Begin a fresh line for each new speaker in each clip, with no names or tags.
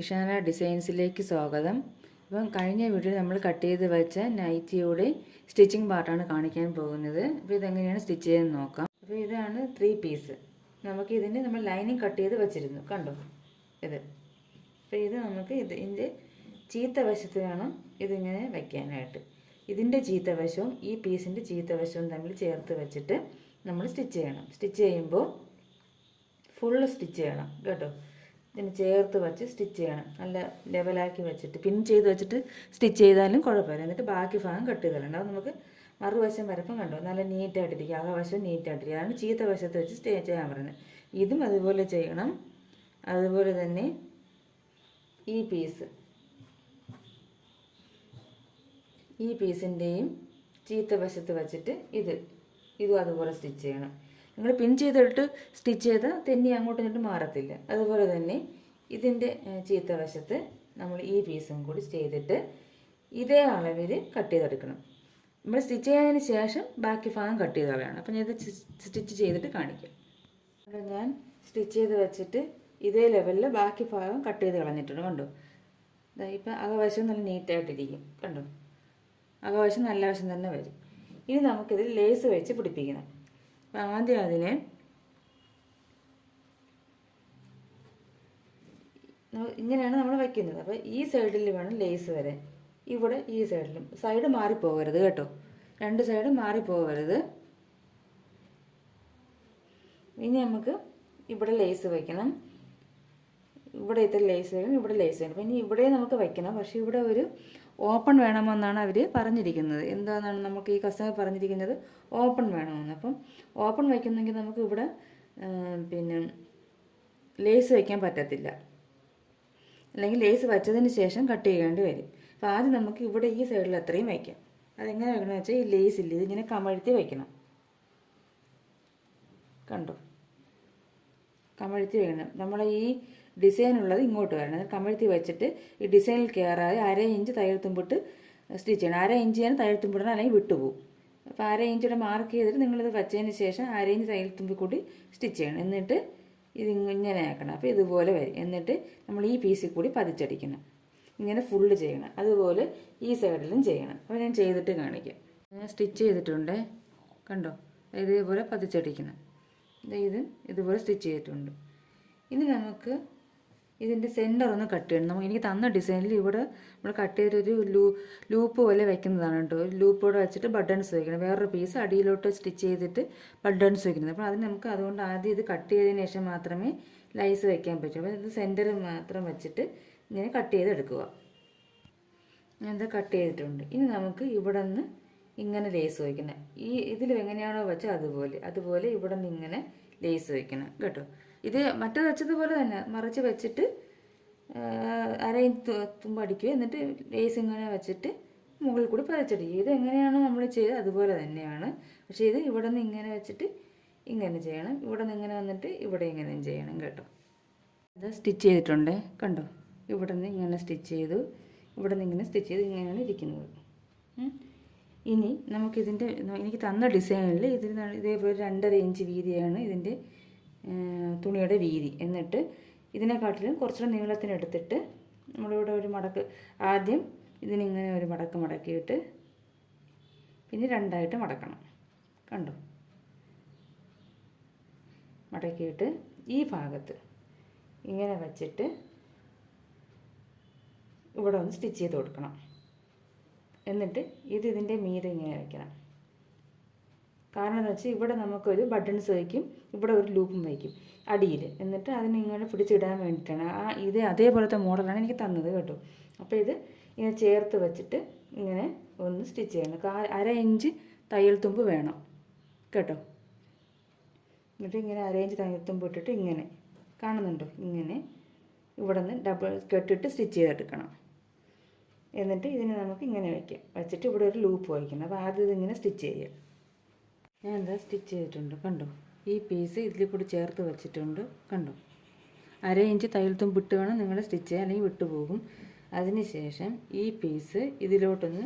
ഇഷാന ഡിസൈൻസിലേക്ക് സ്വാഗതം. അപ്പം കഴിഞ്ഞ വീഡിയോയിൽ നമ്മൾ കട്ട് ചെയ്ത് വെച്ച നൈറ്റിയുടെ സ്റ്റിച്ചിങ് പാർട്ടാണ് കാണിക്കാൻ പോകുന്നത്. അപ്പോൾ ഇതെങ്ങനെയാണ് സ്റ്റിച്ച് ചെയ്തെന്ന് നോക്കാം. അപ്പോൾ ഇതാണ് 3 പീസ്. നമുക്ക് ഇതിൻ്റെ നമ്മൾ ലൈനിങ് കട്ട് ചെയ്ത് വെച്ചിരുന്നു, കണ്ടോ ഇത്. അപ്പോൾ ഇത് നമുക്ക് ഇതിൻ്റെ ചീത്ത വശത്ത് വേണം ഇതിങ്ങനെ വയ്ക്കാനായിട്ട്. ഇതിൻ്റെ ചീത്ത വശവും ഈ പീസിൻ്റെ ചീത്ത വശവും തമ്മിൽ ചേർത്ത് വെച്ചിട്ട് നമ്മൾ സ്റ്റിച്ച് ചെയ്യണം. സ്റ്റിച്ച് ചെയ്യുമ്പോൾ ഫുള്ള് സ്റ്റിച്ച് ചെയ്യണം കേട്ടോ. ഇതിന് ചേർത്ത് വെച്ച് സ്റ്റിച്ച് ചെയ്യണം, നല്ല ലെവലാക്കി വെച്ചിട്ട് പിൻ ചെയ്ത് വെച്ചിട്ട് സ്റ്റിച്ച് ചെയ്താലും കുഴപ്പമില്ല. എന്നിട്ട് ബാക്കി ഭാഗം കട്ട് ചെയ്ത് കളയണം. അത് നമുക്ക് മറുവശം വരപ്പം കണ്ടോ നല്ല നീറ്റായിട്ടിരിക്കും, അകവശം നീറ്റായിട്ടിരിക്കും. അതാണ് ചീത്ത വശത്ത് വെച്ച് സ്റ്റേ ചെയ്യാൻ പറയുന്നത്. ഇതും അതുപോലെ ചെയ്യണം. അതുപോലെ തന്നെ ഈ പീസിൻ്റെയും ചീത്ത വശത്ത് വെച്ചിട്ട് ഇതും അതുപോലെ സ്റ്റിച്ച് ചെയ്യണം. നിങ്ങൾ പിൻ ചെയ്തിട്ട് സ്റ്റിച്ച് ചെയ്താൽ തെന്നി അങ്ങോട്ടും ഇങ്ങോട്ടും മാറത്തില്ല. അതുപോലെ തന്നെ ഇതിൻ്റെ ചീത്ത വശത്ത് നമ്മൾ ഈ പീസും കൂടി ചെയ്തിട്ട് ഇതേ അളവിൽ കട്ട് ചെയ്തെടുക്കണം. നമ്മൾ സ്റ്റിച്ച് ചെയ്തതിന് ശേഷം ബാക്കി ഭാഗം കട്ട് ചെയ്ത് കളയണം. അപ്പം ഞാൻ ഇത് സ്റ്റിച്ച് ചെയ്തിട്ട് കാണിക്കാം. അപ്പോൾ ഞാൻ സ്റ്റിച്ച് ചെയ്ത് വെച്ചിട്ട് ഇതേ ലെവലിൽ ബാക്കി ഭാഗം കട്ട് ചെയ്ത് കളഞ്ഞിട്ടുണ്ട്, കണ്ടോ. ഇപ്പം അകവശം നല്ല നീറ്റായിട്ടിരിക്കും, കണ്ടോ. അകവശം നല്ല വശം തന്നെ വരും. ഇനി നമുക്കിതിൽ ലേസ് വെച്ച് പിടിപ്പിക്കണം. അപ്പം ആദ്യം അതിനെ ഇങ്ങനെയാണ് നമ്മൾ വയ്ക്കുന്നത്. അപ്പോൾ ഈ സൈഡിൽ വേണം ലേസ് വരാൻ. ഇവിടെ ഈ സൈഡിലും സൈഡ് മാറിപ്പോകരുത് കേട്ടോ, രണ്ട് സൈഡും മാറിപ്പോകരുത്. ഇനി നമുക്ക് ഇവിടെ ലേസ് വയ്ക്കണം. ഇവിടെ ഇത്ര ലേസ് വയ്ക്കണം, ഇവിടെ ലേസ് വയ്ക്കണം. പിന്നെ ഇവിടെ നമുക്ക് വയ്ക്കണം, പക്ഷേ ഇവിടെ ഒരു ഓപ്പൺ വേണമെന്നാണ് അവർ പറഞ്ഞിരിക്കുന്നത്. എന്താണെന്നാണ് നമുക്ക് ഈ കസ്റ്റമർ പറഞ്ഞിരിക്കുന്നത്, ഓപ്പൺ വേണമെന്ന്. അപ്പം ഓപ്പൺ വയ്ക്കുന്നെങ്കിൽ നമുക്ക് ഇവിടെ പിന്നെ ലേസ് വയ്ക്കാൻ പറ്റത്തില്ല, അല്ലെങ്കിൽ ലേസ് വച്ചതിന് ശേഷം കട്ട് ചെയ്യേണ്ടി വരും. അപ്പോൾ ആദ്യം നമുക്ക് ഇവിടെ ഈ സൈഡിൽ അത്രയും വയ്ക്കാം. അതെങ്ങനെ വയ്ക്കണമെന്ന് വെച്ചാൽ ഈ ലേസ് ഇല്ല, ഇതിങ്ങനെ കമഴ്ത്തി വയ്ക്കണം, കണ്ടോ. കമഴ്ത്തി വയ്ക്കണം. നമ്മളെ ഈ ഡിസൈൻ ഉള്ളത് ഇങ്ങോട്ട് വരണം. അത് കമഴ്ത്തി വെച്ചിട്ട് ഈ ഡിസൈനിൽ കയറാതെ 1/2 ഇഞ്ച് തയ്യൽ തുമ്പിട്ട് സ്റ്റിച്ച് ചെയ്യണം. 1/2 ഇഞ്ച് ഞാൻ തയ്യൽ തുമ്പിടണം, അല്ലെങ്കിൽ വിട്ടുപോകും. അപ്പോൾ 1/2 ഇഞ്ചിയുടെ മാർക്ക് ചെയ്തിട്ട് നിങ്ങളിത് വെച്ചതിന് ശേഷം 1/2 ഇഞ്ച് തയ്യൽ തുമ്പി കൂടി സ്റ്റിച്ച് ചെയ്യണം. എന്നിട്ട് ഇത് ഇങ്ങനെ ആക്കണം. അപ്പോൾ ഇതുപോലെ വരും. എന്നിട്ട് നമ്മൾ ഈ പീസിൽ കൂടി പതിച്ചടിക്കണം. ഇങ്ങനെ ഫുള്ള് ചെയ്യണം. അതുപോലെ ഈ സൈഡിലും ചെയ്യണം. അപ്പോൾ ഞാൻ ചെയ്തിട്ട് കാണിക്കാം. ഞാൻ സ്റ്റിച്ച് ചെയ്തിട്ടുണ്ട്, കണ്ടോ. ഇതേപോലെ പതിച്ചടിക്കണം. ഇതുപോലെ സ്റ്റിച്ച് ചെയ്തിട്ടുണ്ട്. ഇനി നമുക്ക് ഇതിൻ്റെ സെൻറ്റർ ഒന്ന് കട്ട് ചെയ്യണം. എനിക്ക് തന്ന ഡിസൈനിൽ ഇവിടെ നമ്മൾ കട്ട് ചെയ്തൊരു ലൂപ്പ് പോലെ വയ്ക്കുന്നതാണ് കേട്ടോ. ഒരു ലൂപ്പോടെ വെച്ചിട്ട് ബട്ടൺസ് വയ്ക്കണം. വേറൊരു പീസ് അടിയിലോട്ട് സ്റ്റിച്ച് ചെയ്തിട്ട് ബട്ടൺസ് വയ്ക്കുന്നത്. അപ്പോൾ അതിന് നമുക്ക് അതുകൊണ്ട് ആദ്യം ഇത് കട്ട് ചെയ്തതിന് ശേഷം മാത്രമേ ലൈസ് വയ്ക്കാൻ പറ്റൂ. അപ്പോൾ ഇത് സെൻറ്റർ മാത്രം വെച്ചിട്ട് ഇങ്ങനെ കട്ട് ചെയ്തെടുക്കുക. ഞാനിത് കട്ട് ചെയ്തിട്ടുണ്ട്. ഇനി നമുക്ക് ഇവിടെ നിന്ന് ഇങ്ങനെ ലേസ് വയ്ക്കണം. ഇതിൽ എങ്ങനെയാണോ വെച്ചാൽ അതുപോലെ ഇവിടെ നിന്ന് ഇങ്ങനെ ലേസ് വയ്ക്കണം കേട്ടോ. ഇത് മറ്റേത് വെച്ചതുപോലെ തന്നെ മറിച്ച് വെച്ചിട്ട് 1/2 ഇഞ്ച് തുമ്പ് അടിക്കുക. എന്നിട്ട് ലേസ് ഇങ്ങനെ വെച്ചിട്ട് മുകളിൽ കൂടി പതിച്ചടിക്കുക. ഇത് എങ്ങനെയാണോ നമ്മൾ ചെയ്തത് അതുപോലെ തന്നെയാണ്. പക്ഷേ ഇത് ഇവിടെ നിന്ന് ഇങ്ങനെ വെച്ചിട്ട് ഇങ്ങനെ ചെയ്യണം. ഇവിടെ നിന്ന് ഇങ്ങനെ വന്നിട്ട് ഇവിടെ ഇങ്ങനെ ചെയ്യണം കേട്ടോ. ഇത് സ്റ്റിച്ച് ചെയ്തിട്ടുണ്ട്, കണ്ടോ. ഇവിടെ നിന്ന് ഇങ്ങനെ സ്റ്റിച്ച് ചെയ്തു, ഇവിടെ നിന്ന് ഇങ്ങനെ സ്റ്റിച്ച് ചെയ്ത് ഇങ്ങനെയാണ് ഇരിക്കുന്നത്. ഇനി നമുക്കിതിൻ്റെ എനിക്ക് തന്ന ഡിസൈനിൽ ഇതേപോലെ 2.5 ഇഞ്ച് വീതിയാണ് ഇതിൻ്റെ തുണിയുടെ വീതി. എന്നിട്ട് ഇതിനെക്കാട്ടിലും കുറച്ചുകൂടെ നീളത്തിനെടുത്തിട്ട് നമ്മളിവിടെ ഒരു മടക്ക്, ആദ്യം ഇതിനിങ്ങനെ ഒരു മടക്ക് മടക്കിയിട്ട് പിന്നെ 2ആയിട്ട് മടക്കണം, കണ്ടോ. മടക്കിയിട്ട് ഈ ഭാഗത്ത് ഇങ്ങനെ വച്ചിട്ട് ഇവിടെ ഒന്ന് സ്റ്റിച്ച് ചെയ്ത് കൊടുക്കണം. എന്നിട്ട് ഇതിൻ്റെ മീതെ ഇങ്ങനെ വയ്ക്കണം. കാരണം എന്ന് വെച്ചാൽ ഇവിടെ നമുക്കൊരു ബട്ടൺസ് വയ്ക്കും, ഇവിടെ ഒരു ലൂപ്പും വയ്ക്കും അടിയിൽ. എന്നിട്ട് അതിനിങ്ങനെ പിടിച്ചിടാൻ വേണ്ടിയിട്ടാണ്. ഇത് അതേപോലത്തെ മോഡലാണ് എനിക്ക് തന്നത് കേട്ടോ. അപ്പോൾ ഇത് ഇങ്ങനെ ചേർത്ത് വെച്ചിട്ട് ഇങ്ങനെ ഒന്ന് സ്റ്റിച്ച് ചെയ്യണം. 1/2 ഇഞ്ച് തയ്യൽ തുമ്പ് വേണം കേട്ടോ. എന്നിട്ട് ഇങ്ങനെ 1/2 ഇഞ്ച് തയ്യൽ തുമ്പ് ഇട്ടിട്ട് ഇങ്ങനെ കാണുന്നുണ്ടോ, ഇങ്ങനെ ഇവിടെ നിന്ന് ഡബിൾ കെട്ടിട്ട് സ്റ്റിച്ച് ചെയ്തെടുക്കണം. എന്നിട്ട് ഇതിനെ നമുക്ക് ഇങ്ങനെ വെച്ചിട്ട് ഇവിടെ ഒരു ലൂപ്പ് വയ്ക്കണം. അപ്പോൾ ആദ്യം ഇതിങ്ങനെ സ്റ്റിച്ച് ചെയ്യുക. ഞാൻ എന്താ സ്റ്റിച്ച് ചെയ്തിട്ടുണ്ട്, കണ്ടോ. ഈ പീസ് ഇതിൽ കൂടി ചേർത്ത് വെച്ചിട്ടുണ്ട്, കണ്ടോ. 1/2 ഇഞ്ച് തയ്യൽ തുമ്പ് വിട്ട് വേണം നിങ്ങൾ സ്റ്റിച്ച് ചെയ്യാൻ, അല്ലെങ്കിൽ വിട്ടുപോകും. അതിനുശേഷം ഈ പീസ് ഇതിലോട്ടൊന്ന്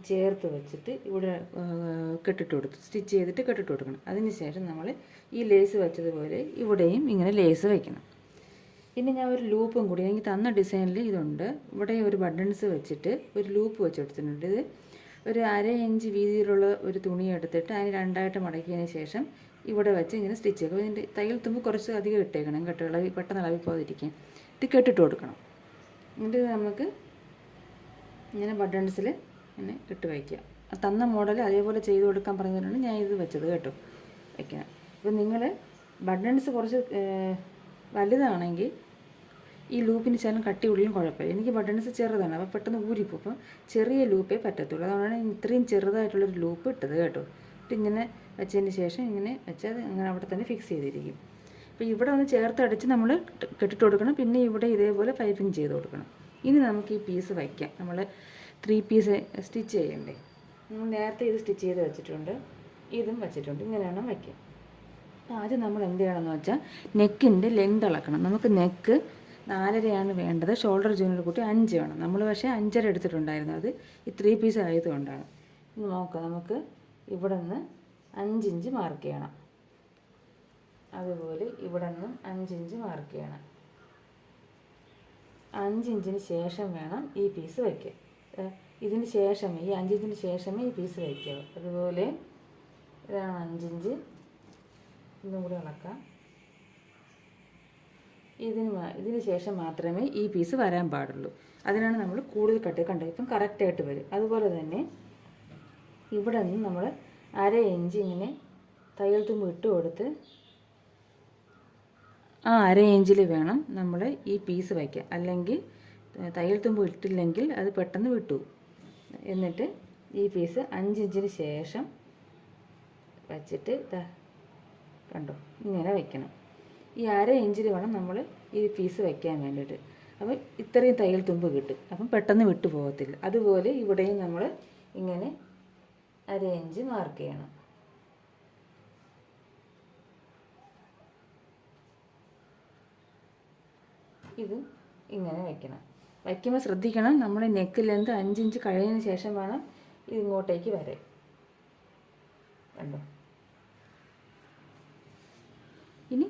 ചേർത്ത് വെച്ചിട്ട് ഇവിടെ കെട്ടിട്ട് കൊടുത്തു, സ്റ്റിച്ച് ചെയ്തിട്ട് കെട്ടിട്ട് കൊടുക്കണം. അതിനുശേഷം നമ്മൾ ഈ ലേസ് വെച്ചതുപോലെ ഇവിടെയും ഇങ്ങനെ ലേസ് വയ്ക്കണം. പിന്നെ ഞാൻ ഒരു ലൂപ്പും കൂടി എനിക്ക് തന്ന ഡിസൈനിൽ ഇതുണ്ട്. ഇവിടെ ഒരു ബട്ടൺസ് വെച്ചിട്ട് ഒരു ലൂപ്പ് വെച്ച് കൊടുത്തിട്ടുണ്ട്. ഇത് ഒരു 1/2 ഇഞ്ച് വീതിയിലുള്ള ഒരു തുണി എടുത്തിട്ട് അതിന് രണ്ടായിട്ട് മടക്കിയതിന് ശേഷം ഇവിടെ വെച്ച് ഇങ്ങനെ സ്റ്റിച്ച് ചെയ്യുക. അപ്പോൾ ഇതിൻ്റെ തയ്യൽ തുമ്പ് കുറച്ച് അധികം ഇട്ടേക്കണം കേട്ടോ, പെട്ടെന്ന് ഇളകി പോകാതിരിക്കും. ഇത് കെട്ടിട്ട് കൊടുക്കണം. എന്നിട്ട് നമുക്ക് ഇങ്ങനെ ബട്ടൺസിൽ ഇങ്ങനെ ഇട്ട് വയ്ക്കുക. തന്ന മോഡൽ അതേപോലെ ചെയ്ത് കൊടുക്കാൻ പറഞ്ഞിട്ടുണ്ട് ഞാൻ ഇത് വെച്ചത് കേട്ടോ വയ്ക്കണം. അപ്പോൾ നിങ്ങൾ ബട്ടൺസ് കുറച്ച് വലുതാണെങ്കിൽ ഈ ലൂപ്പിന് ശകലം കട്ടിയുള്ളിലും കുഴപ്പമില്ല. എനിക്ക് ബട്ടൺസ് ചെറുതാണ്, അപ്പോൾ പെട്ടെന്ന് ഊരിപ്പോൾ. അപ്പോൾ ചെറിയ ലൂപ്പേ പറ്റത്തുള്ളൂ. അതുകൊണ്ടാണ് ഇത്രയും ചെറുതായിട്ടുള്ളൊരു ലൂപ്പ് ഇട്ടത് കേട്ടോ. എന്നിട്ട് ഇങ്ങനെ വെച്ചതിന് ശേഷം ഇങ്ങനെ വെച്ചാൽ അങ്ങനെ അവിടെ തന്നെ ഫിക്സ് ചെയ്തിരിക്കും. അപ്പോൾ ഇവിടെ ഒന്ന് ചേർത്തടിച്ച് നമ്മൾ കെട്ടിട്ട് കൊടുക്കണം. പിന്നെ ഇവിടെ ഇതേപോലെ പൈപ്പിംഗ് ചെയ്ത് കൊടുക്കണം. ഇനി നമുക്ക് ഈ പീസ് വയ്ക്കാം. നമ്മൾ 3 പീസ് സ്റ്റിച്ച് ചെയ്യണ്ടേ. നമ്മൾ നേരത്തെ ഇത് സ്റ്റിച്ച് ചെയ്ത് വെച്ചിട്ടുണ്ട്, ഇതും വെച്ചിട്ടുണ്ട്. ഇങ്ങനെയാണ് വയ്ക്കുക. ആദ്യം നമ്മൾ എന്ത് ചെയ്യണമെന്ന് വെച്ചാൽ നെക്കിൻ്റെ ലെങ്ത് അളക്കണം. നമുക്ക് നെക്ക് 4.5 വേണ്ടത്. ഷോൾഡർ ജോയിനോട് കൂട്ടി 5 വേണം. നമ്മൾ പക്ഷേ 5.5 എടുത്തിട്ടുണ്ടായിരുന്നു. അത് ഈ 3 പീസ് ആയതുകൊണ്ടാണ്. ഇനി നോക്കാം, നമുക്ക് ഇവിടെ നിന്ന് 5 ഇഞ്ച് മാർക്ക് ചെയ്യണം. അതുപോലെ ഇവിടെ നിന്നും 5 ഇഞ്ച് മാർക്ക് ചെയ്യണം. 5 ഇഞ്ചിന് ശേഷം വേണം ഈ പീസ് വയ്ക്കുക. ഇതിന് ശേഷമേ ഈ 5 ഇഞ്ചിന് ശേഷമേ ഈ പീസ് വയ്ക്കാവൂ. അതുപോലെ ഇതാണ് 5 ഇഞ്ച്. ഇതും കൂടി അളക്കാം. ഇതിന് ശേഷം മാത്രമേ ഈ പീസ് വരാൻ പാടുള്ളൂ. അതിനാണ് നമ്മൾ കൂടുതൽ കണ്ടത്. ഇപ്പം കറക്റ്റായിട്ട് വരും. അതുപോലെ തന്നെ ഇവിടെ നിന്ന് നമ്മൾ 1/2 ഇഞ്ച് ഇങ്ങനെ തയ്യൽ തുമ്പ് ഇട്ട് കൊടുത്ത് ആ 1/2 ഇഞ്ചിൽ വേണം നമ്മൾ ഈ പീസ് വയ്ക്കാൻ. അല്ലെങ്കിൽ തയ്യൽ തുമ്പ് ഇട്ടില്ലെങ്കിൽ അത് പെട്ടെന്ന് വിട്ടു. എന്നിട്ട് ഈ പീസ് 5 ഇഞ്ചിന് ശേഷം വച്ചിട്ട് കണ്ടോ ഇങ്ങനെ വയ്ക്കണം. ഈ 1/2 ഇഞ്ചിൽ വേണം നമ്മൾ ഈ പീസ് വയ്ക്കാൻ വേണ്ടിയിട്ട്. അപ്പോൾ ഇത്രയും തയ്യൽ തുമ്പ് കിട്ടും. അപ്പം പെട്ടെന്ന് വിട്ടു പോകത്തില്ല. അതുപോലെ ഇവിടെയും നമ്മൾ ഇങ്ങനെ 1/2 ഇഞ്ച് മാർക്ക് ചെയ്യണം. ഇതും ഇങ്ങനെ വയ്ക്കണം. വയ്ക്കുമ്പോൾ ശ്രദ്ധിക്കണം, നമ്മൾ നെക്ക് ലെന്ത് 5 ഇഞ്ച് കഴിഞ്ഞതിന് ശേഷം വേണം ഇത് ഇങ്ങോട്ടേക്ക് വരാൻ. കണ്ടോ. ഇനി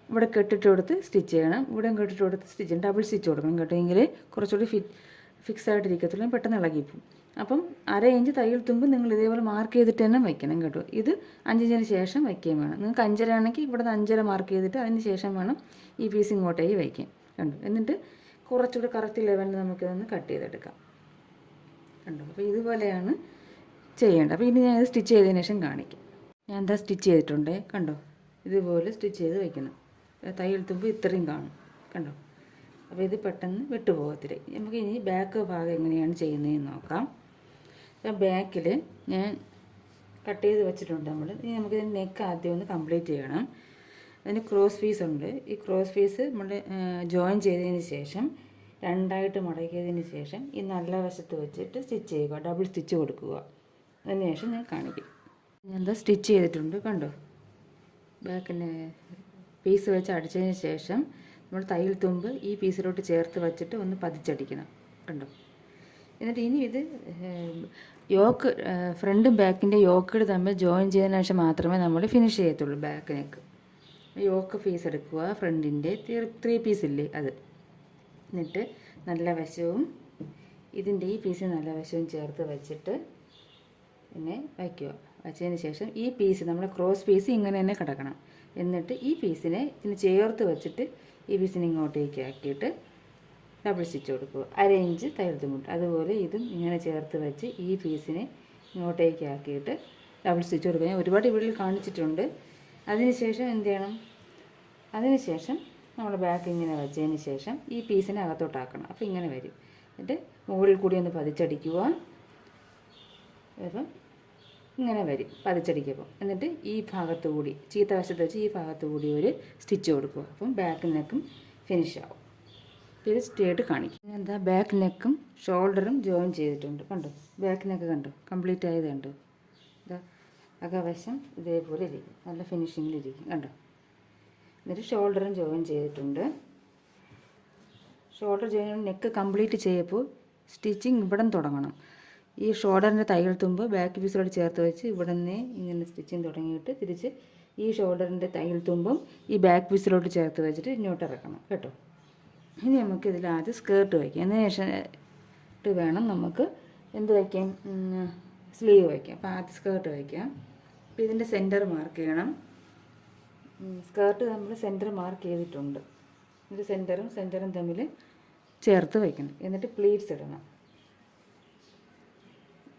ഇവിടെ കെട്ടിട്ട് കൊടുത്ത് സ്റ്റിച്ച് ചെയ്യണം. ഇവിടെ കെട്ടിട്ട് കൊടുത്ത് സ്റ്റിച്ച് ചെയ്യണം. ഡബിൾ സ്റ്റിച്ച് കൊടുക്കണം കേട്ടോ. എങ്കിൽ കുറച്ചുകൂടി ഫിക്സ് ആയിട്ടിരിക്കത്തുള്ളൂ, പെട്ടെന്ന് ഇളകിപ്പോവും. അപ്പം 1/2 ഇഞ്ച് തയ്യൽ തുമ്പ് നിങ്ങൾ ഇതേപോലെ മാർക്ക് ചെയ്തിട്ട് തന്നെ വയ്ക്കണം കേട്ടോ. ഇത് 5 ഇഞ്ചിന് ശേഷം വയ്ക്കുകയും വേണം. നിങ്ങൾക്ക് 5.5 ആണെങ്കിൽ ഇവിടെ 5.5 മാർക്ക് ചെയ്തിട്ട് അതിന് ശേഷം വേണം ഈ പീസ് ഇങ്ങോട്ടേക്ക് വയ്ക്കാൻ. കണ്ടു. എന്നിട്ട് കുറച്ചുകൂടി കറക്റ്റ് ലെവലിൽ നമുക്കിതൊന്ന് കട്ട് ചെയ്തെടുക്കാം. കണ്ടോ. അപ്പോൾ ഇതുപോലെയാണ് ചെയ്യേണ്ടത്. അപ്പോൾ ഇനി ഞാൻ ഇത് സ്റ്റിച്ച് ചെയ്തതിന് ശേഷം കാണിക്കാം. ഞാൻ എന്താ സ്റ്റിച്ച് ചെയ്തിട്ടുണ്ട് കണ്ടോ. ഇതുപോലെ സ്റ്റിച്ച് ചെയ്ത് വയ്ക്കണം. തയ്യൽ തുമ്പ് ഇത്രയും കാണും കണ്ടോ. അപ്പോൾ ഇത് പെട്ടെന്ന് വിട്ടുപോകത്തില്ല. നമുക്ക് ഇനി ബാക്ക് ഭാഗം എങ്ങനെയാണ് ചെയ്യുന്നതെന്ന് നോക്കാം. ബാക്കിൽ ഞാൻ കട്ട് ചെയ്ത് വെച്ചിട്ടുണ്ട് നമ്മൾ. ഇനി നമുക്കിതിന് നെക്ക് ആദ്യം ഒന്ന് കംപ്ലീറ്റ് ചെയ്യണം. അതിന് ക്രോസ് പീസ് ഉണ്ട്. ഈ ക്രോസ് പീസ് നമ്മൾ ജോയിൻ ചെയ്തതിന് ശേഷം രണ്ടായിട്ട് മടക്കിയതിന് ശേഷം ഈ നല്ല വശത്ത് വെച്ചിട്ട് സ്റ്റിച്ച് ചെയ്യുക. ഡബിൾ സ്റ്റിച്ച് കൊടുക്കുക. അതിന് ശേഷം ഞാൻ കാണിക്കും. ഞാൻ എന്താ സ്റ്റിച്ച് ചെയ്തിട്ടുണ്ട് കണ്ടോ. ബാക്കിന് പീസ് വെച്ച് അടിച്ചതിന് ശേഷം നമ്മൾ തയ്യൽ തുമ്പ് ഈ പീസിലോട്ട് ചേർത്ത് വെച്ചിട്ട് ഒന്ന് പതിച്ചടിക്കണം കണ്ടോ. എന്നിട്ട് ഇനി ഇത് യോക്ക് ഫ്രണ്ടും ബാക്കിൻ്റെ യോക്കുകൾ തമ്മിൽ ജോയിൻ ചെയ്തതിന് ശേഷം മാത്രമേ നമ്മൾ ഫിനിഷ് ചെയ്യത്തുള്ളൂ. ബാക്ക് നെക്ക് യോക്ക് പീസ് എടുക്കുക. ഫ്രണ്ടിൻ്റെ 3 പീസ് ഇല്ലേ അത്. എന്നിട്ട് നല്ല വശവും ഇതിൻ്റെ ഈ പീസ് നല്ല വശവും ചേർത്ത് വെച്ചിട്ട് പിന്നെ വയ്ക്കുക. വച്ചതിന് ശേഷം ഈ പീസ് നമ്മുടെ ക്രോസ് പീസ് ഇങ്ങനെ തന്നെ കിടക്കണം. എന്നിട്ട് ഈ പീസിനെ ഇതിന് ചേർത്ത് വെച്ചിട്ട് ഈ പീസിനെ ഇങ്ങോട്ടേക്ക് ആക്കിയിട്ട് ഡബിൾ സ്റ്റിച്ച് കൊടുക്കുക. 1/2 ഇഞ്ച് തയ്യൽ തുമ്പ്. അതുപോലെ ഇതും ഇങ്ങനെ ചേർത്ത് വെച്ച് ഈ പീസിനെ ഇങ്ങോട്ടേക്ക് ആക്കിയിട്ട് ഡബിൾ സ്റ്റിച്ച് കൊടുക്കുക. ഞാൻ ഒരുപാട് ഇവിടെ കാണിച്ചിട്ടുണ്ട്. അതിനുശേഷം എന്ത് ചെയ്യണം, അതിനുശേഷം നമ്മൾ ബാക്ക് ഇങ്ങനെ വെച്ചതിന് ശേഷം ഈ പീസിനെ അകത്തോട്ടാക്കണം. അപ്പോൾ ഇങ്ങനെ വരും. എന്നിട്ട് മുകളിൽ കൂടി ഒന്ന് പതിച്ചടിക്കുക. അപ്പം ഇങ്ങനെ വരും പതിച്ചടിക്കുമ്പോൾ. എന്നിട്ട് ഈ ഭാഗത്തു കൂടി ചീത്ത വശത്ത് വെച്ച് ഈ ഭാഗത്തു കൂടി ഒരു സ്റ്റിച്ച് കൊടുക്കുക. അപ്പം ബാക്ക് നെക്കും ഫിനിഷ് ആവും. ഇത് സ്ട്രേറ്റ് കാണിക്കും. എന്താ ബാക്ക് നെക്കും ഷോൾഡറും ജോയിൻ ചെയ്തിട്ടുണ്ട് കണ്ടോ. ബാക്ക് നെക്ക് കണ്ടോ കംപ്ലീറ്റ് ആയത് കണ്ടോ. ഇതാ അകവശം ഇതേപോലെ ഇരിക്കും, നല്ല ഫിനിഷിങ്ങിലിരിക്കും കണ്ടോ. എന്നിട്ട് ഷോൾഡറും ജോയിൻ ചെയ്തിട്ടുണ്ട്. ഷോൾഡർ ജോയിൻ നെക്ക് കംപ്ലീറ്റ് ചെയ്യപ്പോൾ സ്റ്റിച്ചിങ് ഇവിടെ തുടങ്ങണം. ഈ ഷോൾഡറിൻ്റെ തയ്യൽ തുമ്പ് ബാക്ക് പീസിലോട് ചേർത്ത് വെച്ച് ഇവിടെ നിന്ന് ഇങ്ങനെ സ്റ്റിച്ചിങ് തുടങ്ങിയിട്ട് തിരിച്ച് ഈ ഷോൾഡറിൻ്റെ തയ്യൽ തുമ്പും ഈ ബാക്ക് പീസിലോട്ട് ചേർത്ത് വെച്ചിട്ട് ഇങ്ങോട്ട് ഇറക്കണം കേട്ടോ. ഇനി നമുക്ക് ഇതിൽ ആദ്യം സ്കേർട്ട് വയ്ക്കാം. അതിന് ശേഷം വേണം നമുക്ക് എന്ത് വയ്ക്കാം, സ്ലീവ് വയ്ക്കാം. അപ്പോൾ ആദ്യം സ്കേർട്ട് വയ്ക്കാം. അപ്പോൾ ഇതിൻ്റെ സെൻറ്റർ മാർക്ക് ചെയ്യണം. സ്കേർട്ട് നമ്മൾ സെൻറ്റർ മാർക്ക് ചെയ്തിട്ടുണ്ട്. ഇത് സെൻറ്ററും തമ്മിൽ ചേർത്ത് വയ്ക്കണം. എന്നിട്ട് പ്ലീറ്റ്സ് ഇടണം.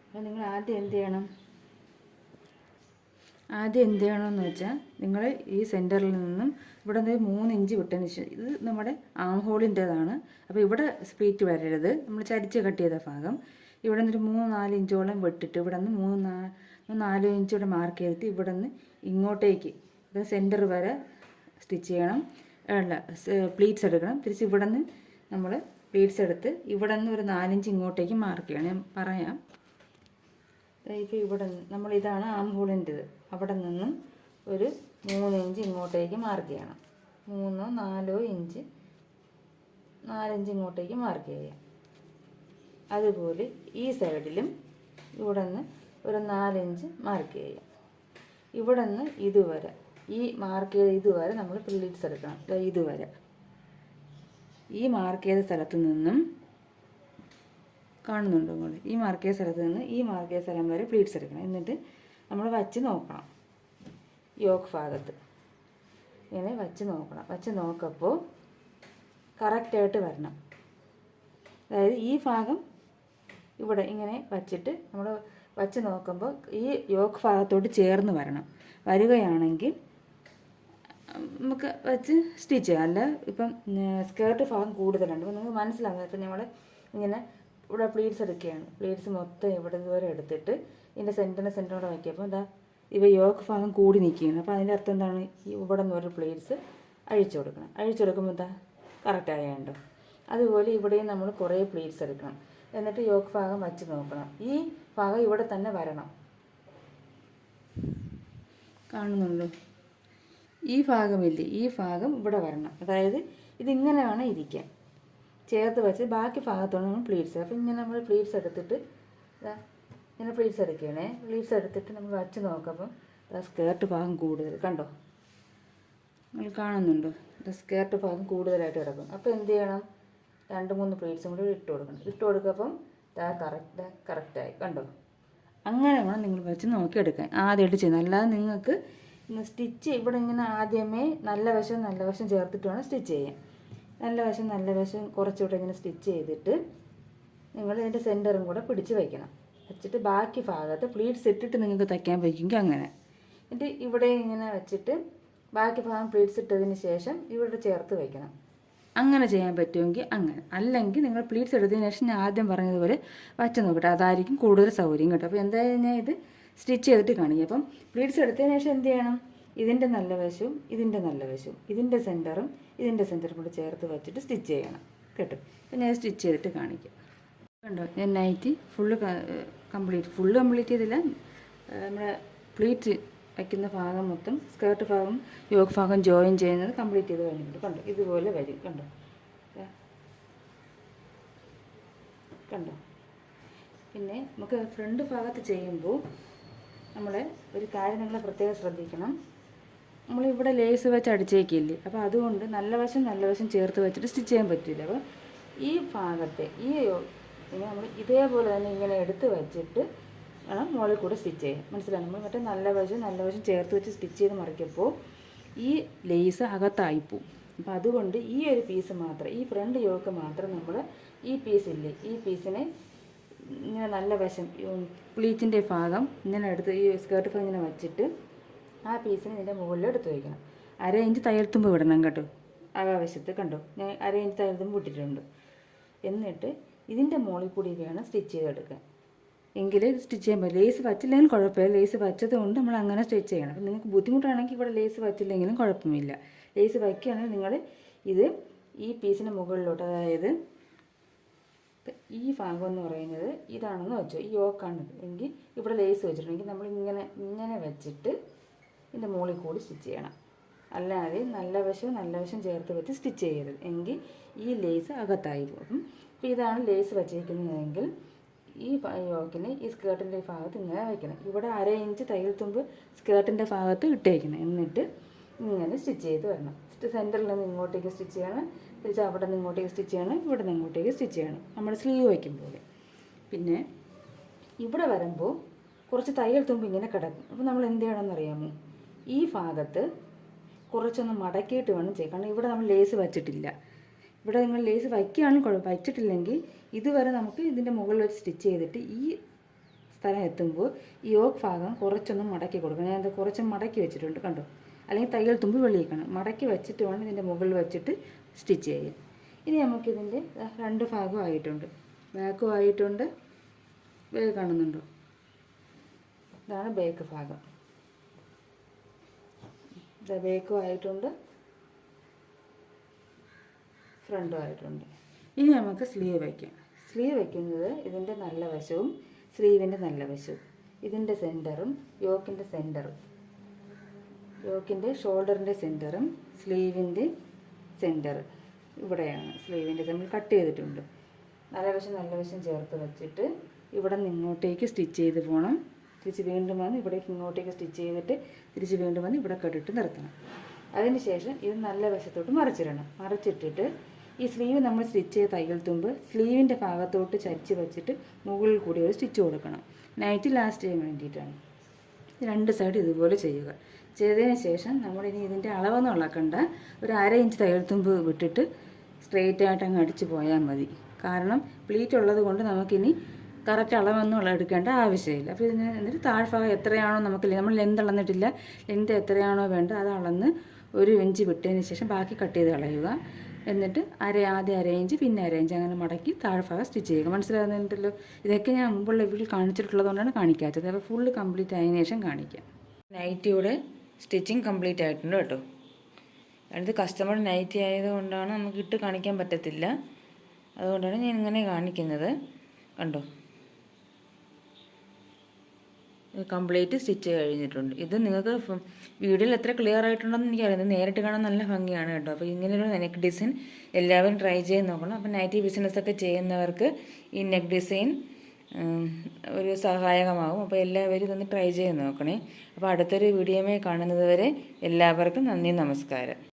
അപ്പോൾ നിങ്ങൾ ആദ്യം എന്ത് ചെയ്യണമെന്ന് വെച്ചാൽ നിങ്ങൾ ഈ സെൻറ്ററിൽ നിന്നും ഇവിടെ നിന്ന് 3 ഇഞ്ച് വിട്ടതിന് ശേഷം, ഇത് നമ്മുടെ ആം ഹോളിൻ്റേതാണ്. അപ്പോൾ ഇവിടെ സ്പ്ലീറ്റ് വരരുത്. നമ്മൾ ചരിച്ച് കട്ട് ചെയ്ത ഭാഗം ഇവിടെ നിന്നൊരു 3-4 ഇഞ്ചോളം വിട്ടിട്ട് ഇവിടെ നിന്ന് 3-4 ഇഞ്ചോടെ മാർക്ക് ചെയ്തിട്ട് ഇവിടെ നിന്ന് ഇങ്ങോട്ടേക്ക് സെൻറ്റർ വരെ സ്റ്റിച്ച് ചെയ്യണം. പ്ലീറ്റ്സ് എടുക്കണം. തിരിച്ച് ഇവിടെ നിന്ന് നമ്മൾ പ്ലീറ്റ്സ് എടുത്ത് ഇവിടെ നിന്ന് ഒരു 4 ഇഞ്ച് ഇങ്ങോട്ടേക്ക് മാർക്ക് ചെയ്യണം. ഞാൻ പറയാം. ഇപ്പോൾ ഇവിടെ നമ്മൾ ഇതാണ് ആം ഹോളിൻ്റേത്. അവിടെ നിന്നും ഒരു 3 ഇഞ്ച് ഇങ്ങോട്ടേക്ക് മാർക്ക് ചെയ്യണം. 3-4 ഇഞ്ച് 4 ഇഞ്ച് ഇങ്ങോട്ടേക്ക് മാർക്ക് ചെയ്യാം. അതുപോലെ ഈ സൈഡിലും ഇവിടെ നിന്ന് ഒരു 4 ഇഞ്ച് മാർക്ക് ചെയ്യാം. ഇവിടെ നിന്ന് ഇതുവരെ ഈ മാർക്ക് ചെയ്ത ഇതുവരെ നമ്മൾ പ്ലീറ്റ്സ് എടുക്കണം. ഇതുവരെ ഈ മാർക്ക് ചെയ്ത സ്ഥലത്ത് നിന്നും കാണുന്നുണ്ടോ നിങ്ങൾ? ഈ മാർക്ക് ചെയ്ത സ്ഥലത്ത് നിന്ന് ഈ മാർക്ക് ചെയ്ത സ്ഥലം വരെ പ്ലീറ്റ്സ് എടുക്കണം. എന്നിട്ട് നമ്മൾ വച്ച് നോക്കണം. യോക്ക് ഭാഗത്ത് ഇങ്ങനെ വച്ച് നോക്കണം. വച്ച് നോക്കുമ്പോൾ കറക്റ്റായിട്ട് വരണം. അതായത് ഈ ഭാഗം ഇവിടെ ഇങ്ങനെ വച്ചിട്ട് നമ്മൾ വച്ച് നോക്കുമ്പോൾ ഈ യോക്ക് ഭാഗത്തോട്ട് ചേർന്ന് വരികയാണെങ്കിൽ നമുക്ക് വച്ച് സ്റ്റിച്ച് ചെയ്യാം. അല്ല ഇപ്പം സ്കേർട്ട് ഭാഗം കൂടുതലുണ്ട്. അപ്പോൾ നിങ്ങൾക്ക് മനസ്സിലാകുന്നത് ഇപ്പം നമ്മൾ ഇങ്ങനെ ഇവിടെ പ്ലീറ്റ്സ് എടുക്കുകയാണ്. പ്ലീറ്റ്സ് മൊത്തം ഇവിടെ ഇതുവരെ എടുത്തിട്ട് ഇതിൻ്റെ സെൻറ്ററോടെ വയ്ക്കുമ്പോൾ എന്താ ഇവ യോക്ക് ഭാഗം കൂടി നിൽക്കുകയാണ്. അപ്പോൾ അതിൻ്റെ അർത്ഥം എന്താണ്? ഇവിടെ നിന്ന് ഒരു പ്ലീറ്റ്സ് അഴിച്ചു കൊടുക്കുമ്പോൾ എന്താ കറക്റ്റായുണ്ടോ? അതുപോലെ ഇവിടെയും നമ്മൾ കുറേ പ്ലീറ്റ്സ് എടുക്കണം. എന്നിട്ട് യോക്ക് ഭാഗം വച്ച് നോക്കണം. ഈ ഭാഗം ഇവിടെ തന്നെ വരണം. കാണുന്നുണ്ടോ? ഈ ഭാഗമില്ലേ, ഈ ഭാഗം ഇവിടെ വരണം. അതായത് ഇതിങ്ങനെ വേണം ഇരിക്കാൻ. ചേർത്ത് വെച്ച് ബാക്കി ഭാഗത്തോടെ നമ്മൾ പ്ലീറ്റ്സ്. അപ്പോൾ ഇങ്ങനെ നമ്മൾ പ്ലീറ്റ്സ് എടുത്തിട്ട് ഇങ്ങനെ പ്ലീറ്റ്സ് എടുക്കുകയാണേ. പ്ലീറ്റ്സ് എടുത്തിട്ട് നമ്മൾ വച്ച് നോക്കുമ്പം സ്കേർട്ട് ഭാഗം കൂടുതൽ കണ്ടോ? നിങ്ങൾ കാണുന്നുണ്ടോ? സ്കേർട്ട് ഭാഗം കൂടുതലായിട്ട് കിടക്കും. അപ്പോൾ എന്ത് ചെയ്യണം? 2-3 പ്ലീറ്റ്സും കൂടി ഇട്ട് കൊടുക്കണം. ഇട്ട് കൊടുക്കുമ്പം കറക്റ്റായി കണ്ടോ? അങ്ങനെ വേണം നിങ്ങൾ വെച്ച് നോക്കിയെടുക്കാൻ. ആദ്യമായിട്ട് ചെയ്യുന്നത്. അല്ലാതെ നിങ്ങൾക്ക് സ്റ്റിച്ച് ഇവിടെ ഇങ്ങനെ ആദ്യമേ നല്ല വശം ചേർത്തിട്ട് വേണം സ്റ്റിച്ച് ചെയ്യാൻ. നല്ല വശം കുറച്ചുകൂടെ ഇങ്ങനെ സ്റ്റിച്ച് ചെയ്തിട്ട് നിങ്ങൾ ഇതിൻ്റെ സെൻറ്ററും കൂടെ പിടിച്ച് വയ്ക്കണം. വെച്ചിട്ട് ബാക്കി ഭാഗത്ത് പ്ലീറ്റ്സ് ഇട്ടിട്ട് നിങ്ങൾക്ക് തയ്ക്കാൻ പറ്റുമെങ്കിൽ അങ്ങനെ. എന്നിട്ട് ഇവിടെ ഇങ്ങനെ വെച്ചിട്ട് ബാക്കി ഭാഗം പ്ലീറ്റ്സ് ഇട്ടതിന് ശേഷം ഇവിടെ ചേർത്ത് വയ്ക്കണം. അങ്ങനെ ചെയ്യാൻ പറ്റുമെങ്കിൽ അങ്ങനെ. അല്ലെങ്കിൽ നിങ്ങൾ പ്ലീറ്റ്സ് എടുത്തതിന് ശേഷം ഞാൻ ആദ്യം പറഞ്ഞതുപോലെ വച്ച് നോക്കട്ടെ. അതായിരിക്കും കൂടുതൽ സൗകര്യം കേട്ടോ. അപ്പോൾ എന്തായാലും ഞാൻ ഇത് സ്റ്റിച്ച് ചെയ്തിട്ട് കാണിക്കാം. അപ്പം പ്ലീറ്റ്സ് എടുത്തതിന് ശേഷം എന്ത് ചെയ്യണം? ഇതിൻ്റെ നല്ല വശവും ഇതിൻ്റെ സെൻറ്ററും കൂടെ ചേർത്ത് വെച്ചിട്ട് സ്റ്റിച്ച് ചെയ്യണം കേട്ടോ. അപ്പം ഞാൻ സ്റ്റിച്ച് ചെയ്തിട്ട് കാണിക്കാം. കണ്ടോ? ഞാൻ നൈറ്റി ഫുള്ള് കംപ്ലീറ്റ് ചെയ്തില്ല. നമ്മുടെ പ്ലീറ്റ് വയ്ക്കുന്ന ഭാഗം മൊത്തം സ്കേർട്ട് ഭാഗം യോക്ക് ഭാഗം ജോയിൻ ചെയ്യുന്നത് കംപ്ലീറ്റ് ചെയ്ത് കഴിഞ്ഞിട്ടുണ്ട്. കണ്ടോ? ഇതുപോലെ വരും. കണ്ടോ? പിന്നെ നമുക്ക് ഫ്രണ്ട് ഭാഗത്ത് ചെയ്യുമ്പോൾ നമ്മൾ ഒരു കാര്യം നിങ്ങൾ പ്രത്യേകം ശ്രദ്ധിക്കണം. നമ്മളിവിടെ ലേസ് വെച്ച് അടിച്ചേക്കില്ലേ. അപ്പോൾ അതുകൊണ്ട് നല്ല വശം ചേർത്ത് വെച്ചിട്ട് സ്റ്റിച്ച് ചെയ്യാൻ പറ്റില്ല. അപ്പോൾ ഈ ഭാഗത്തെ നമ്മൾ ഇതേപോലെ തന്നെ ഇങ്ങനെ എടുത്ത് വെച്ചിട്ട് വേണം മുകളിൽ കൂടെ സ്റ്റിച്ച് ചെയ്യാം. മനസ്സിലായി? നമ്മൾ മറ്റേ നല്ല വശം ചേർത്ത് വെച്ച് സ്റ്റിച്ച് ചെയ്ത് മറിക്കുമ്പോൾ ഈ ലേസ് അകത്തായിപ്പോവും. അപ്പോൾ അതുകൊണ്ട് ഈ ഒരു പീസ് മാത്രം, ഈ ഫ്രണ്ട് യോക്ക് മാത്രം നമ്മൾ ഈ പീസില്ലേ, ഈ പീസിനെ ഇങ്ങനെ നല്ല വശം പ്ലീറ്റിൻ്റെ ഭാഗം ഇങ്ങനെ എടുത്ത് ഈ സ്കേർട്ട് ഭാഗം ഇങ്ങനെ വെച്ചിട്ട് ആ പീസിനെ ഇതിൻ്റെ മുകളിൽ എടുത്ത് വയ്ക്കണം. 1/2 ഇഞ്ച് തയ്യൽത്തുമ്പ് വിടണം കേട്ടോ. ആകാവശത്ത് കണ്ടോ? ഞാൻ 1/2 ഇഞ്ച് തയ്യൽത്തുമ്പ് വിട്ടിട്ടുണ്ട്. എന്നിട്ട് ഇതിൻ്റെ മുകളിൽ കൂടി വേണം സ്റ്റിച്ച് ചെയ്തെടുക്കാൻ. എങ്കിലേ ഇത് സ്റ്റിച്ച് ചെയ്യാൻ പറ്റും. ലേസ് വച്ചില്ലെങ്കിലും കുഴപ്പമില്ല. ലേസ് വച്ചത് കൊണ്ട് നമ്മൾ അങ്ങനെ സ്റ്റിച്ച് ചെയ്യണം. അപ്പം നിങ്ങൾക്ക് ബുദ്ധിമുട്ടാണെങ്കിൽ ഇവിടെ ലേസ് വച്ചില്ലെങ്കിലും കുഴപ്പമില്ല. ലേസ് വയ്ക്കുകയാണെങ്കിൽ നിങ്ങൾ ഇത് ഈ പീസിന് മുകളിലോട്ട്, അതായത് ഈ ഭാഗം എന്ന് പറയുന്നത് ഇതാണെന്ന് വെച്ചോ, ഈ യോക്കാണ് എങ്കിൽ ഇവിടെ ലേസ് വെച്ചിട്ടുണ്ടെങ്കിൽ നമ്മൾ ഇങ്ങനെ വെച്ചിട്ട് ഇതിൻ്റെ മുകളിൽ കൂടി സ്റ്റിച്ച് ചെയ്യണം. അല്ലാതെ നല്ല വശം ചേർത്ത് വെച്ച് സ്റ്റിച്ച് ചെയ്യരുത്. എങ്കിൽ ഈ ലേസ് അകത്തായി പോകും. അപ്പോൾ ഇതാണ് ലേസ് വച്ചിരിക്കുന്നതെങ്കിൽ ഈ യോക്കിന് ഈ സ്കേർട്ടിൻ്റെ ഭാഗത്ത് ഇങ്ങനെ വയ്ക്കണം. ഇവിടെ 1/2 ഇഞ്ച് തയ്യൽ തുമ്പ് സ്കേർട്ടിൻ്റെ ഭാഗത്ത് ഇട്ടേക്കണം. എന്നിട്ട് ഇങ്ങനെ സ്റ്റിച്ച് ചെയ്ത് വരണം. സെൻറ്ററിൽ നിന്ന് ഇങ്ങോട്ടേക്ക് സ്റ്റിച്ച് ചെയ്യണം. തിരിച്ച് അവിടെ നിന്ന് ഇങ്ങോട്ടേക്ക് സ്റ്റിച്ച് ചെയ്യണം, ഇവിടെ നിന്ന് ഇങ്ങോട്ടേക്ക് സ്റ്റിച്ച് ചെയ്യണം നമ്മൾ സ്ലീവ് വയ്ക്കുമ്പോൾ. പിന്നെ ഇവിടെ വരുമ്പോൾ കുറച്ച് തയ്യൽ തുമ്പ് ഇങ്ങനെ കിടക്കും. അപ്പോൾ നമ്മൾ എന്ത് ചെയ്യണമെന്ന് അറിയാമോ? ഈ ഭാഗത്ത് കുറച്ചൊന്ന് മടക്കിയിട്ട് വേണം ചെയ്യാൻ. കാരണം ഇവിടെ നമ്മൾ ലേസ് വച്ചിട്ടില്ല. ഇവിടെ നിങ്ങൾ ലേസ് വയ്ക്കുകയാണെങ്കിൽ കുഴപ്പം, വച്ചിട്ടില്ലെങ്കിൽ ഇതുവരെ നമുക്ക് ഇതിൻ്റെ മുകളിൽ വെച്ച് സ്റ്റിച്ച് ചെയ്തിട്ട് ഈ സ്ഥലം എത്തുമ്പോൾ ഈ യോക്ക് ഭാഗം കുറച്ചൊന്ന് മടക്കി കൊടുക്കണം. ഞാൻ കുറച്ച് മടക്കി വെച്ചിട്ടുണ്ട് കണ്ടോ, അല്ലെങ്കിൽ തയ്യൽ തുമ്പ് വെളിയിക്കണം. മടക്കി വെച്ചിട്ട് വേണം ഇതിൻ്റെ മുകളിൽ വെച്ചിട്ട് സ്റ്റിച്ച് ചെയ്യാൻ. ഇനി നമുക്കിതിൻ്റെ രണ്ട് ഭാഗവും ആയിട്ടുണ്ട്, ബാക്കും ആയിട്ടുണ്ട്. ബാക്ക് കാണുന്നുണ്ടോ? ഇതാണ് ബാക്ക് ഭാഗം. ഇത് ബാക്കും ആയിട്ടുണ്ട്, ഫ്രണ്ടും ആയിട്ടുണ്ട്. ഇനി നമുക്ക് സ്ലീവ് വയ്ക്കാം. സ്ലീവ് വയ്ക്കുന്നത് ഇതിൻ്റെ നല്ല വശവും സ്ലീവിൻ്റെ നല്ല വശവും, ഇതിൻ്റെ സെൻറ്ററും യോക്കിൻ്റെ സെൻറ്ററും, യോക്കിൻ്റെ ഷോൾഡറിൻ്റെ സെൻറ്ററും സ്ലീവിൻ്റെ സെൻറ്റർ ഇവിടെയാണ്. സ്ലീവിൻ്റെ നമ്മൾ കട്ട് ചെയ്തിട്ടുണ്ട്. നല്ല വശം ചേർത്ത് വെച്ചിട്ട് ഇവിടെ നിന്ന് ഇങ്ങോട്ടേക്ക് സ്റ്റിച്ച് ചെയ്ത് പോകണം. തിരിച്ച് വീണ്ടും വന്ന് ഇവിടേക്ക് ഇങ്ങോട്ടേക്ക് സ്റ്റിച്ച് ചെയ്തിട്ട് തിരിച്ച് വീണ്ടും വന്ന് ഇവിടെ കെട്ടിട്ട് നിർത്തണം. അതിന് ശേഷം ഇത് നല്ല വശത്തോട്ട് മറിച്ചിടണം. മറിച്ചിട്ടിട്ട് ഈ സ്ലീവ് നമ്മൾ സ്റ്റിച്ച് ചെയ്ത തയ്യൽ തുമ്പ് സ്ലീവിൻ്റെ ഭാഗത്തോട്ട് ചരിച്ച് വെച്ചിട്ട് മുകളിൽ കൂടി ഒരു സ്റ്റിച്ച് കൊടുക്കണം. നൈറ്റ് ലാസ്റ്റ് ചെയ്യാൻ വേണ്ടിയിട്ടാണ്. രണ്ട് സൈഡ് ഇതുപോലെ ചെയ്യുക. ചെയ്തതിന് ശേഷം നമ്മളിനി ഇതിൻ്റെ അളവൊന്നും അളക്കണ്ട. ഒരു 1/2 ഇഞ്ച് തയ്യൽ തുമ്പ് വിട്ടിട്ട് സ്ട്രെയിറ്റ് ആയിട്ട് അങ്ങ് അടിച്ച് പോയാൽ മതി. കാരണം പ്ലീറ്റ് ഉള്ളത് കൊണ്ട് നമുക്കിനി കറക്റ്റ് അളവൊന്നും എടുക്കേണ്ട ആവശ്യമില്ല. അപ്പോൾ ഇതിന് എന്നിട്ട് താഴ്ഭാഗം എത്രയാണോ നമ്മൾ ലെന്ത് അളന്നിട്ടില്ല, ലെന്ത് എത്രയാണോ വേണ്ടത് അത് അളന്ന് 1 ഇഞ്ച് വിട്ടതിന് ശേഷം ബാക്കി കട്ട് ചെയ്ത് കളയുക. എന്നിട്ട് ആദ്യം 1/2 ഇഞ്ച് പിന്നെ 1/2 ഇഞ്ച് അങ്ങനെ മടക്കി താഴ്ഭാഗം സ്റ്റിച്ച് ചെയ്യുക. മനസ്സിലാകുന്നുണ്ടല്ലോ? ഇതൊക്കെ ഞാൻ മുമ്പുള്ള വീട്ടിൽ കാണിച്ചിട്ടുള്ളത് കൊണ്ടാണ് കാണിക്കാത്തത്. അപ്പോൾ ഫുള്ള് കംപ്ലീറ്റ് ആയതിനു ശേഷം കാണിക്കാം. നൈറ്റിയുടെ സ്റ്റിച്ചിങ് കംപ്ലീറ്റ് ആയിട്ടുണ്ട് കേട്ടോ. അടുത്ത് കസ്റ്റമർ നൈറ്റി ആയതുകൊണ്ടാണ് നമുക്ക് ഇട്ട് കാണിക്കാൻ പറ്റത്തില്ല. അതുകൊണ്ടാണ് ഞാൻ ഇങ്ങനെ കാണിക്കുന്നത്. കണ്ടോ, കംപ്ലീറ്റ് സ്റ്റിച്ച് കഴിഞ്ഞിട്ടുണ്ട്. ഇത് നിങ്ങൾക്ക് വീഡിയോയിൽ എത്ര ക്ലിയർ ആയിട്ടുണ്ടെന്ന് എനിക്കറിയാം. നേരിട്ട് കാണാൻ നല്ല ഭംഗിയാണ് കേട്ടോ. അപ്പോൾ ഇങ്ങനെയൊരു നെക്ക് ഡിസൈൻ എല്ലാവരും ട്രൈ ചെയ്ത് നോക്കണം. അപ്പോൾ നൈറ്റി ബിസിനസ്സൊക്കെ ചെയ്യുന്നവർക്ക് ഈ നെക്ക് ഡിസൈൻ ഒരു സഹായകമാകും. അപ്പോൾ എല്ലാവരും ഇതൊന്ന് ട്രൈ ചെയ്ത് നോക്കണേ. അപ്പോൾ അടുത്തൊരു വീഡിയോയുമായി കാണുന്നത് വരെ എല്ലാവർക്കും നന്ദി, നമസ്കാരം.